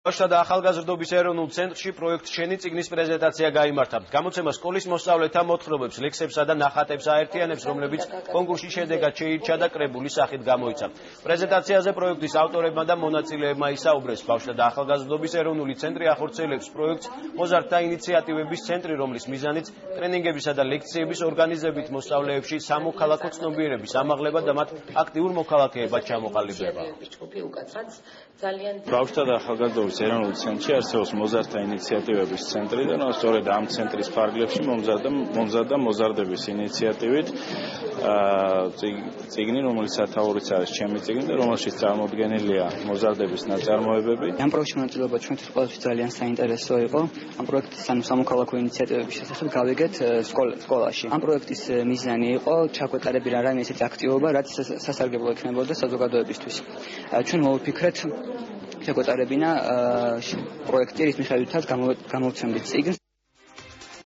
ბავშვთა და ახალგაზრდობის ეროვნულ ცენტრში პროექტ შენი წიგნის პრეზენტაცია გაიმართა. გამოცემა სკოლის მოსწავლეთა მოთხრობებს, ლექსებსა და ნახატებს აერთიანებს, რომლებიც კონკურსის შედეგად შეირჩა და კრებულის სახით გამოიცა. პრეზენტაციაზე პროექტის ავტორებმა და მონაწილეებმა ისაუბრეს. ბავშვთა და ახალგაზრდობის ეროვნული ცენტრი ახორციელებს პროექტს მოზარდთა ინიციატივების ცენტრი, რომლის მიზანიც ტრენინგებისა და ლექციების ორგანიზებით მოსწავლეებში სამოქალაქო ცნობიერების ამაღლება და მათ აქტიურ მოქალაქეებად ჩამოყალიბება. ბავშვთა და ახალგაზრდობის ეროვნულ ცენტრში არსებობს მოზარდთა ინიციატივების ცენტრი და სწორედ ამ ცენტრის ფარგლებში მომზადდა მოზარდების ინიციატივით წიგნი, რომელიც სათაურიც არის ჩემი წიგნი და რომელშიც წარმოდგენილია მოზარდების ნაწარმოებები. ამ პროექტში მონაწილეობა ჩვენთვის ყველასთვის ძალიან საინტერესო იყო. ამ პროექტის სამოქალაქო ინიციატივების შესახებ გავიგეთ სკოლაში. ამ პროექტის მიზანი იყო ჩაგვეტარებინა რაიმე ისეთი აქტივობა, რაც სასარგებლო იქნებოდა საზოგადოებისთვის. ჩვენ მოვიფიქრეთ შეგვეტარებინა პროექტი, რის მიხედვითაც გამოვცემდით წიგნს.